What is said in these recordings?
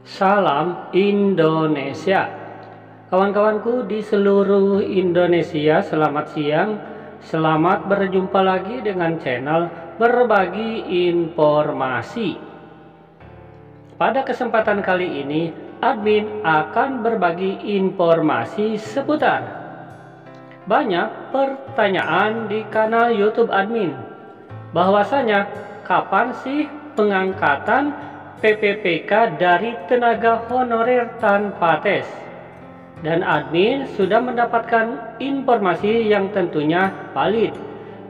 Salam Indonesia. Kawan-kawanku di seluruh Indonesia, selamat siang. Selamat berjumpa lagi dengan channel Berbagi Informasi. Pada kesempatan kali ini, admin akan berbagi informasi seputar banyak pertanyaan di kanal YouTube admin. Bahwasanya kapan sih pengangkatan PPPK dari tenaga honorer tanpa tes? Dan admin sudah mendapatkan informasi yang tentunya valid,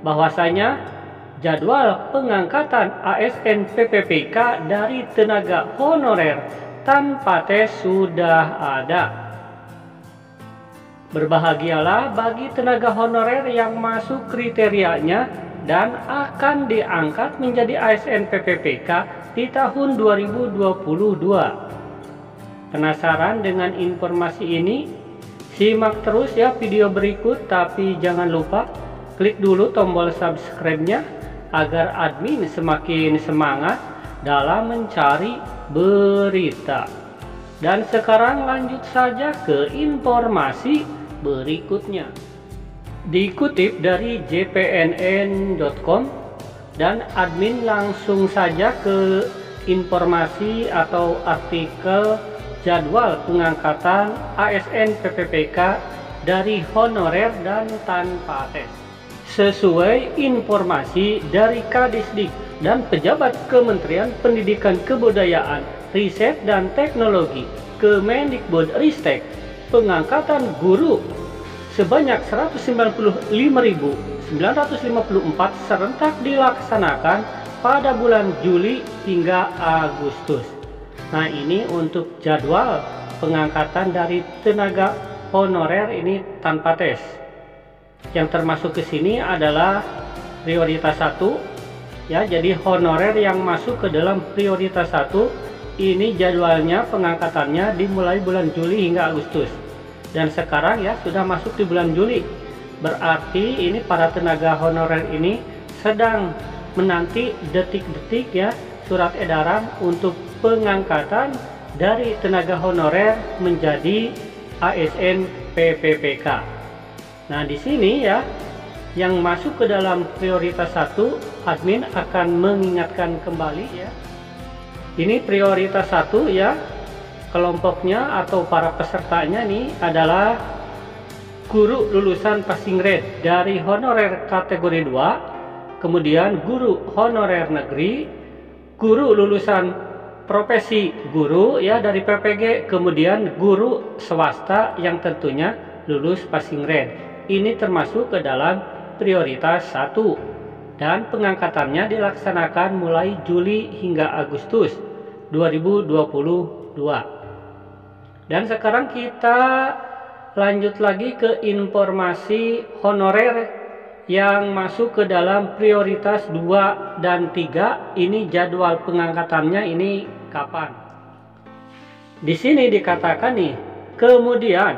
bahwasanya jadwal pengangkatan ASN PPPK dari tenaga honorer tanpa tes sudah ada. Berbahagialah bagi tenaga honorer yang masuk kriterianya dan akan diangkat menjadi ASN PPPK di tahun 2022. Penasaran dengan informasi ini? Simak terus ya video berikut, tapi jangan lupa klik dulu tombol subscribe-nya agar admin semakin semangat dalam mencari berita. Dan sekarang lanjut saja ke informasi berikutnya. Dikutip dari jpnn.com dan admin langsung saja ke informasi atau artikel jadwal pengangkatan ASN PPPK dari honorer dan tanpa tes. Sesuai informasi dari Kadisdik dan pejabat Kementerian Pendidikan Kebudayaan, Riset dan Teknologi Kemendikbudristek, pengangkatan guru sebanyak 195.954 serentak dilaksanakan pada bulan Juli hingga Agustus. Nah, ini untuk jadwal pengangkatan dari tenaga honorer ini tanpa tes. Yang termasuk ke sini adalah prioritas 1 ya. Jadi honorer yang masuk ke dalam prioritas 1 ini jadwalnya pengangkatannya dimulai bulan Juli hingga Agustus. Dan sekarang ya sudah masuk di bulan Juli. Berarti ini para tenaga honorer ini sedang menanti detik-detik ya surat edaran untuk pengangkatan dari tenaga honorer menjadi ASN PPPK. Nah, di sini ya yang masuk ke dalam prioritas 1, admin akan mengingatkan kembali ya. Ini prioritas 1 ya. Kelompoknya atau para pesertanya nih adalah guru lulusan passing grade dari honorer kategori 2, kemudian guru honorer negeri, guru lulusan profesi guru ya dari PPG, kemudian guru swasta yang tentunya lulus passing grade. Ini termasuk ke dalam prioritas 1 dan pengangkatannya dilaksanakan mulai Juli hingga Agustus 2022. Dan sekarang kita lanjut lagi ke informasi honorer yang masuk ke dalam prioritas 2 dan 3. Ini jadwal pengangkatannya ini kapan? Di sini dikatakan nih, kemudian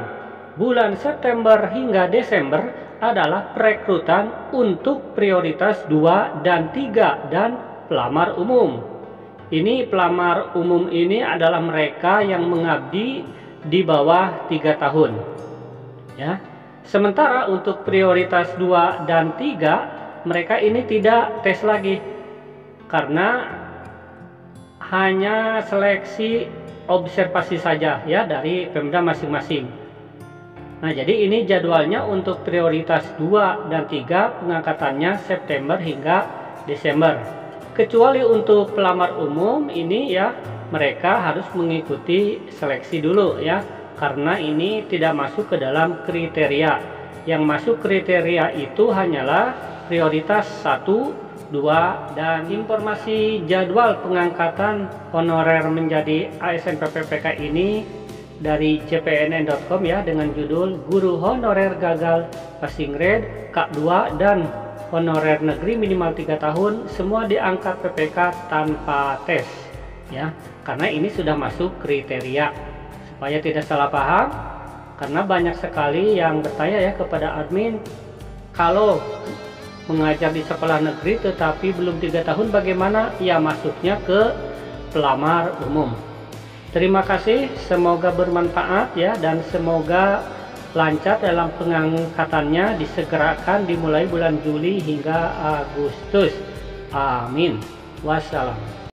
bulan September hingga Desember adalah perekrutan untuk prioritas 2 dan 3 dan pelamar umum. Ini pelamar umum ini adalah mereka yang mengabdi di bawah 3 tahun ya. Sementara untuk prioritas 2 dan 3 mereka ini tidak tes lagi karena hanya seleksi observasi saja ya dari Pemda masing-masing. Nah, jadi ini jadwalnya untuk prioritas 2 dan 3 pengangkatannya September hingga Desember. Kecuali untuk pelamar umum ini ya mereka harus mengikuti seleksi dulu ya, karena ini tidak masuk ke dalam kriteria. Yang masuk kriteria itu hanyalah prioritas 1, 2 dan informasi jadwal pengangkatan honorer menjadi ASN PPPK ini dari cpnn.com ya, dengan judul guru honorer gagal passing grade K2 dan honorer negeri minimal 3 tahun semua diangkat PPK tanpa tes ya, karena ini sudah masuk kriteria. Supaya tidak salah paham, karena banyak sekali yang bertanya ya kepada admin, kalau mengajar di sekolah negeri tetapi belum 3 tahun bagaimana? Ya masuknya ke pelamar umum. Terima kasih, semoga bermanfaat ya, dan semoga lancar dalam pengangkatannya, disegerakan dimulai bulan Juli hingga Agustus. Amin. Wassalam.